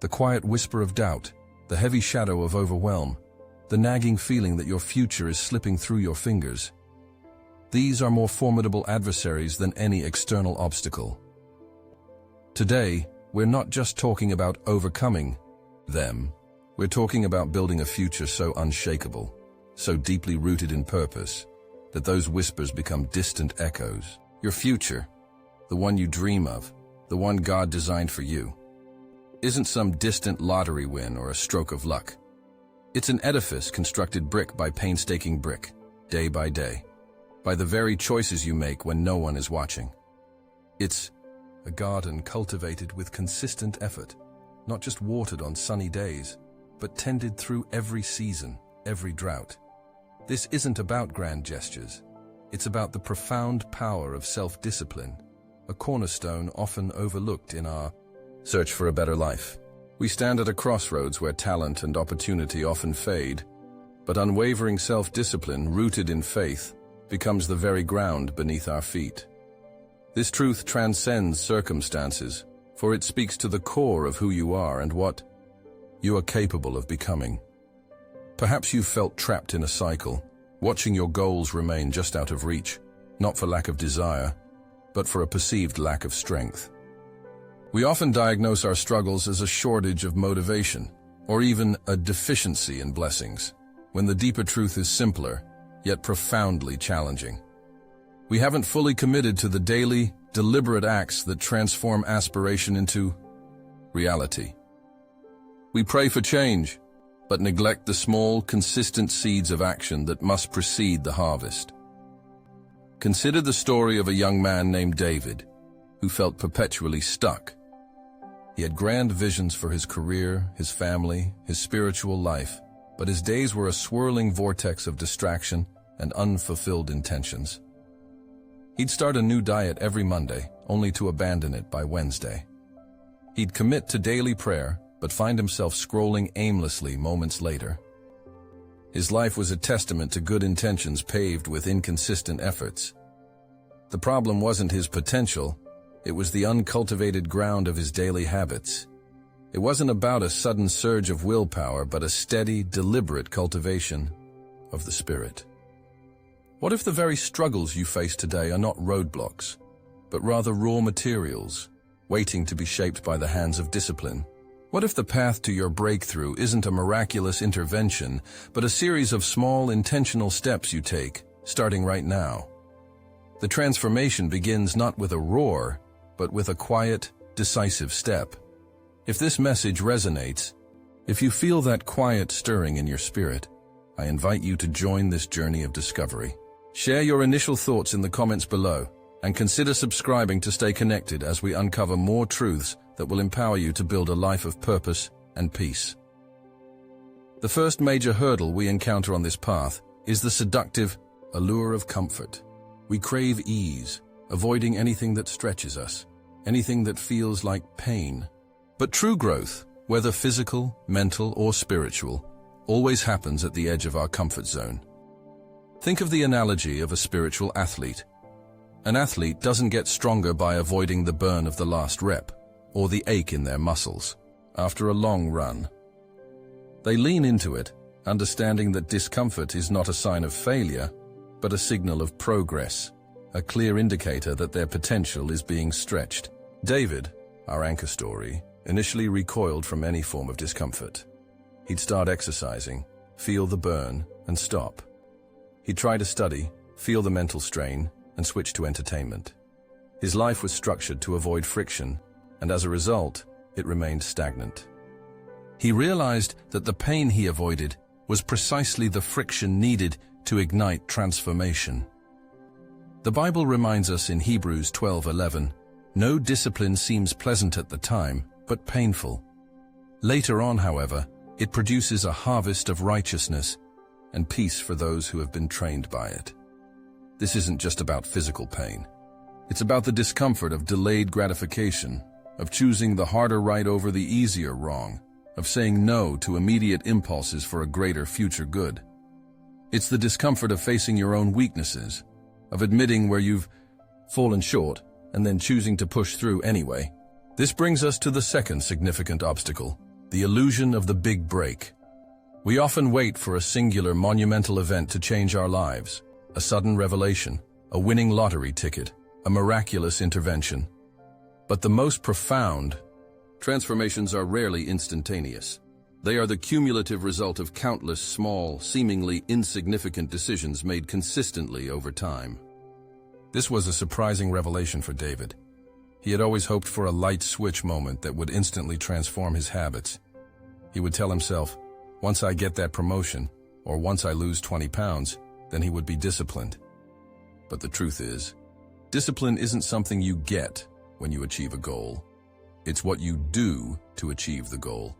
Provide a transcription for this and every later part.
the quiet whisper of doubt, the heavy shadow of overwhelm, the nagging feeling that your future is slipping through your fingers. These are more formidable adversaries than any external obstacle. Today, we're not just talking about overcoming them. We're talking about building a future so unshakable, so deeply rooted in purpose, that those whispers become distant echoes. Your future, the one you dream of, the one God designed for you, isn't some distant lottery win or a stroke of luck. It's an edifice constructed brick by painstaking brick, day by day, by the very choices you make when no one is watching. It's a garden cultivated with consistent effort, not just watered on sunny days, but tended through every season, every drought. This isn't about grand gestures. It's about the profound power of self-discipline, a cornerstone often overlooked in our search for a better life. We stand at a crossroads where talent and opportunity often fade, but unwavering self-discipline rooted in faith becomes the very ground beneath our feet. This truth transcends circumstances, for it speaks to the core of who you are and what you are capable of becoming. Perhaps you've felt trapped in a cycle, watching your goals remain just out of reach, not for lack of desire, but for a perceived lack of strength. We often diagnose our struggles as a shortage of motivation, or even a deficiency in blessings, when the deeper truth is simpler, yet profoundly challenging. We haven't fully committed to the daily, deliberate acts that transform aspiration into reality. We pray for change, but neglect the small, consistent seeds of action that must precede the harvest. Consider the story of a young man named David, who felt perpetually stuck. He had grand visions for his career, his family, his spiritual life, but his days were a swirling vortex of distraction and unfulfilled intentions. He'd start a new diet every Monday, only to abandon it by Wednesday. He'd commit to daily prayer, but find himself scrolling aimlessly moments later. His life was a testament to good intentions paved with inconsistent efforts. The problem wasn't his potential, it was the uncultivated ground of his daily habits. It wasn't about a sudden surge of willpower, but a steady, deliberate cultivation of the spirit. What if the very struggles you face today are not roadblocks, but rather raw materials, waiting to be shaped by the hands of discipline? What if the path to your breakthrough isn't a miraculous intervention, but a series of small, intentional steps you take, starting right now? The transformation begins not with a roar, but with a quiet, decisive step. If this message resonates, if you feel that quiet stirring in your spirit, I invite you to join this journey of discovery. Share your initial thoughts in the comments below, and consider subscribing to stay connected as we uncover more truths that will empower you to build a life of purpose and peace. The first major hurdle we encounter on this path is the seductive allure of comfort. We crave ease, avoiding anything that stretches us, anything that feels like pain. But true growth, whether physical, mental, or spiritual, always happens at the edge of our comfort zone. Think of the analogy of a spiritual athlete. An athlete doesn't get stronger by avoiding the burn of the last rep, or the ache in their muscles, after a long run. They lean into it, understanding that discomfort is not a sign of failure, but a signal of progress, a clear indicator that their potential is being stretched. David, our anchor story, initially recoiled from any form of discomfort. He'd start exercising, feel the burn, and stop. He'd try to study, feel the mental strain, and switch to entertainment. His life was structured to avoid friction, and as a result, it remained stagnant. He realized that the pain he avoided was precisely the friction needed to ignite transformation. The Bible reminds us in Hebrews 12:11, "No discipline seems pleasant at the time, but painful. Later on, however, it produces a harvest of righteousness and peace for those who have been trained by it." This isn't just about physical pain. It's about the discomfort of delayed gratification, of choosing the harder right over the easier wrong, of saying no to immediate impulses for a greater future good. It's the discomfort of facing your own weaknesses, of admitting where you've fallen short and then choosing to push through anyway. This brings us to the second significant obstacle, The illusion of the big break. We often wait for a singular monumental event to change our lives. A sudden revelation, a winning lottery ticket, a miraculous intervention. But the most profound transformations are rarely instantaneous. They are the cumulative result of countless small, seemingly insignificant decisions made consistently over time. This was a surprising revelation for David. He had always hoped for a light switch moment that would instantly transform his habits. He would tell himself, once I get that promotion, or once I lose 20 pounds, then he would be disciplined. But the truth is, discipline isn't something you get when you achieve a goal. It's what you do to achieve the goal.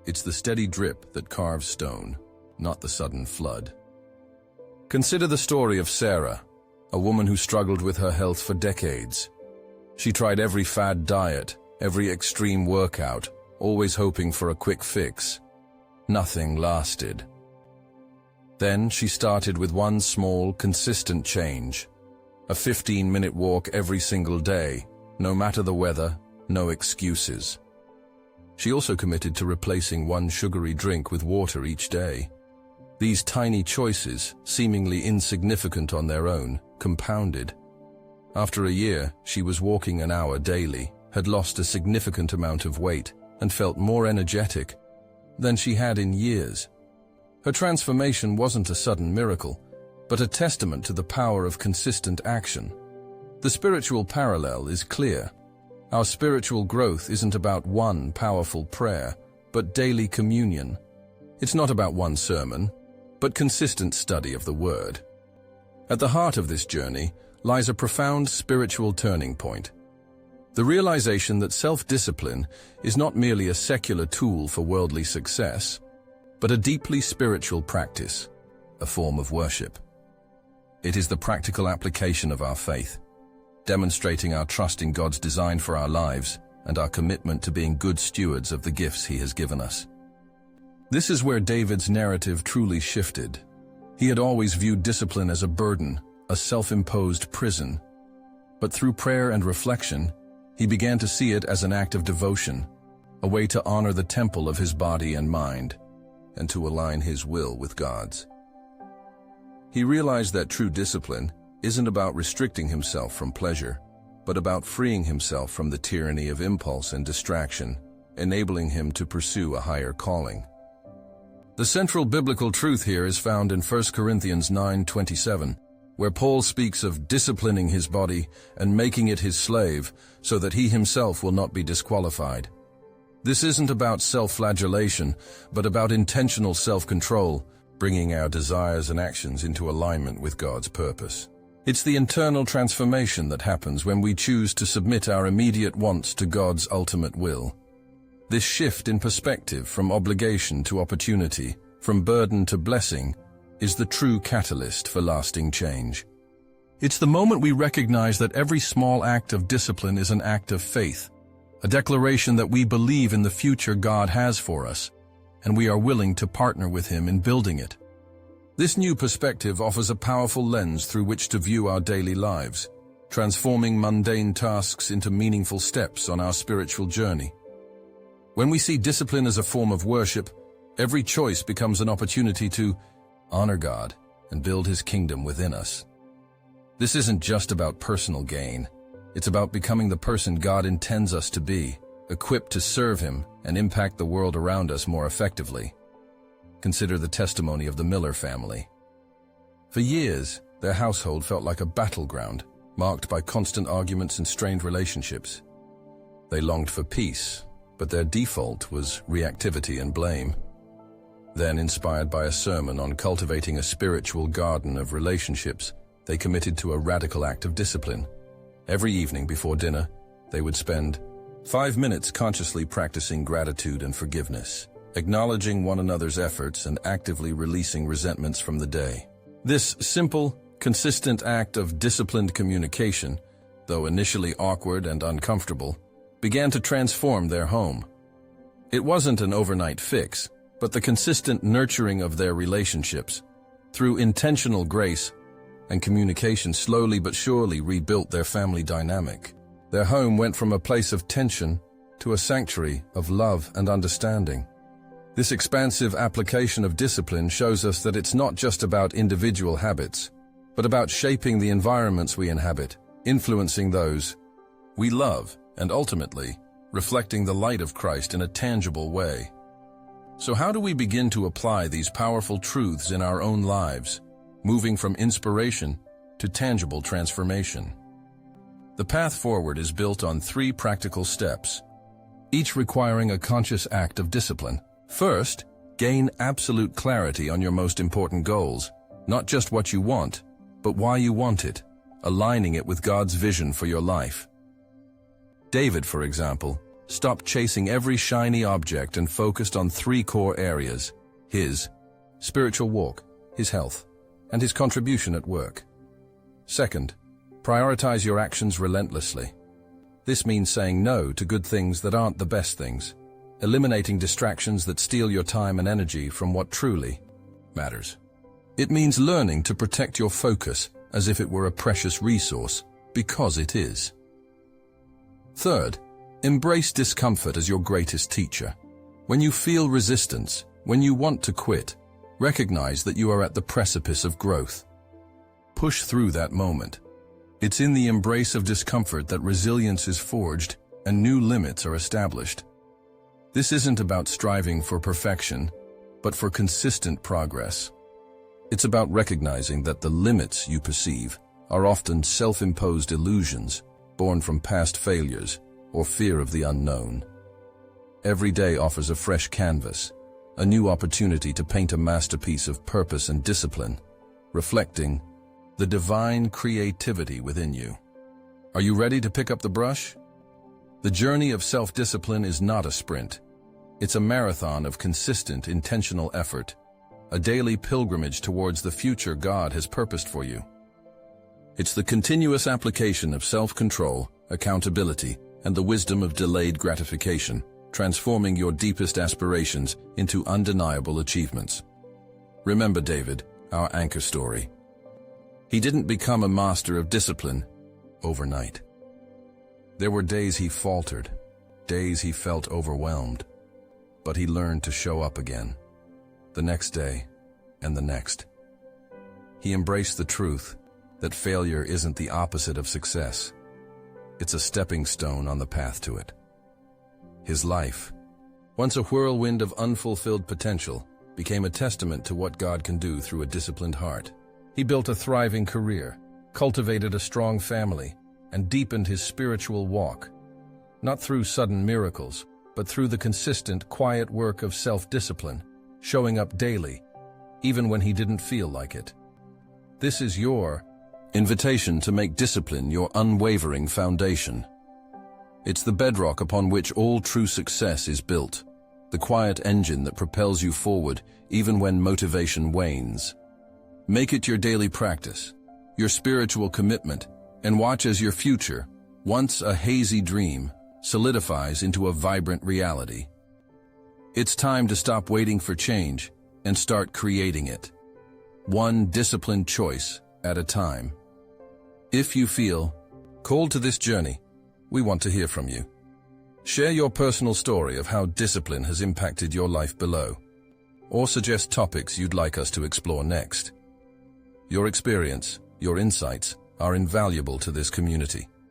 It's the steady drip that carves stone, not the sudden flood. Consider the story of Sarah, a woman who struggled with her health for decades. She tried every fad diet, every extreme workout, always hoping for a quick fix. Nothing lasted. Then she started with one small, consistent change. A 15-minute walk every single day, no matter the weather, no excuses. She also committed to replacing one sugary drink with water each day. These tiny choices, seemingly insignificant on their own, compounded. After a year, she was walking an hour daily, had lost a significant amount of weight, and felt more energetic than she had in years. Her transformation wasn't a sudden miracle, but a testament to the power of consistent action. The spiritual parallel is clear. Our spiritual growth isn't about one powerful prayer, but daily communion. It's not about one sermon, but consistent study of the Word. At the heart of this journey lies a profound spiritual turning point. The realization that self-discipline is not merely a secular tool for worldly success, but a deeply spiritual practice, a form of worship. It is the practical application of our faith, demonstrating our trust in God's design for our lives and our commitment to being good stewards of the gifts He has given us. This is where David's narrative truly shifted. He had always viewed discipline as a burden, a self-imposed prison. But through prayer and reflection, he began to see it as an act of devotion, a way to honor the temple of his body and mind, and to align his will with God's. He realized that true discipline isn't about restricting himself from pleasure, but about freeing himself from the tyranny of impulse and distraction, enabling him to pursue a higher calling. The central biblical truth here is found in 1 Corinthians 9:27, where Paul speaks of disciplining his body and making it his slave so that he himself will not be disqualified. This isn't about self-flagellation, but about intentional self-control, bringing our desires and actions into alignment with God's purpose. It's the internal transformation that happens when we choose to submit our immediate wants to God's ultimate will. This shift in perspective from obligation to opportunity, from burden to blessing, is the true catalyst for lasting change. It's the moment we recognize that every small act of discipline is an act of faith, a declaration that we believe in the future God has for us, and we are willing to partner with Him in building it. This new perspective offers a powerful lens through which to view our daily lives, transforming mundane tasks into meaningful steps on our spiritual journey. When we see discipline as a form of worship, every choice becomes an opportunity to honor God and build His kingdom within us. This isn't just about personal gain. It's about becoming the person God intends us to be, equipped to serve Him and impact the world around us more effectively. Consider the testimony of the Miller family. For years, their household felt like a battleground, marked by constant arguments and strained relationships. They longed for peace, but their default was reactivity and blame. Then, inspired by a sermon on cultivating a spiritual garden of relationships, they committed to a radical act of discipline. Every evening before dinner, they would spend 5 minutes consciously practicing gratitude and forgiveness, acknowledging one another's efforts and actively releasing resentments from the day. This simple, consistent act of disciplined communication, though initially awkward and uncomfortable, began to transform their home. It wasn't an overnight fix, but the consistent nurturing of their relationships, through intentional grace and communication, slowly but surely rebuilt their family dynamic. Their home went from a place of tension to a sanctuary of love and understanding. This expansive application of discipline shows us that it's not just about individual habits, but about shaping the environments we inhabit, influencing those we love, and ultimately, reflecting the light of Christ in a tangible way. So how do we begin to apply these powerful truths in our own lives, moving from inspiration to tangible transformation? The path forward is built on 3 practical steps, each requiring a conscious act of discipline. First, gain absolute clarity on your most important goals, not just what you want, but why you want it, aligning it with God's vision for your life. David, for example, stopped chasing every shiny object and focused on 3 core areas: his spiritual walk, his health, and his contribution at work. Second, prioritize your actions relentlessly. This means saying no to good things that aren't the best things, eliminating distractions that steal your time and energy from what truly matters. It means learning to protect your focus as if it were a precious resource, because it is. Third, embrace discomfort as your greatest teacher. When you feel resistance, when you want to quit, recognize that you are at the precipice of growth. Push through that moment. It's in the embrace of discomfort that resilience is forged and new limits are established. This isn't about striving for perfection, but for consistent progress. It's about recognizing that the limits you perceive are often self-imposed illusions born from past failures or fear of the unknown. Every day offers a fresh canvas, a new opportunity to paint a masterpiece of purpose and discipline, reflecting the divine creativity within you. Are you ready to pick up the brush? The journey of self-discipline is not a sprint. It's a marathon of consistent, intentional effort, a daily pilgrimage towards the future God has purposed for you. It's the continuous application of self-control, accountability, and the wisdom of delayed gratification, transforming your deepest aspirations into undeniable achievements. Remember David, our anchor story. He didn't become a master of discipline overnight. There were days he faltered, days he felt overwhelmed, but he learned to show up again, the next day and the next. He embraced the truth that failure isn't the opposite of success. It's a stepping stone on the path to it. His life, once a whirlwind of unfulfilled potential, became a testament to what God can do through a disciplined heart. He built a thriving career, cultivated a strong family, and deepened his spiritual walk, not through sudden miracles, but through the consistent, quiet work of self-discipline, showing up daily, even when he didn't feel like it. This is your invitation to make discipline your unwavering foundation. It's the bedrock upon which all true success is built, the quiet engine that propels you forward even when motivation wanes. Make it your daily practice, your spiritual commitment, and watch as your future, once a hazy dream, solidifies into a vibrant reality. It's time to stop waiting for change and start creating it, one disciplined choice at a time. If you feel called to this journey, we want to hear from you. Share your personal story of how discipline has impacted your life below, or suggest topics you'd like us to explore next. Your experience, your insights, are invaluable to this community.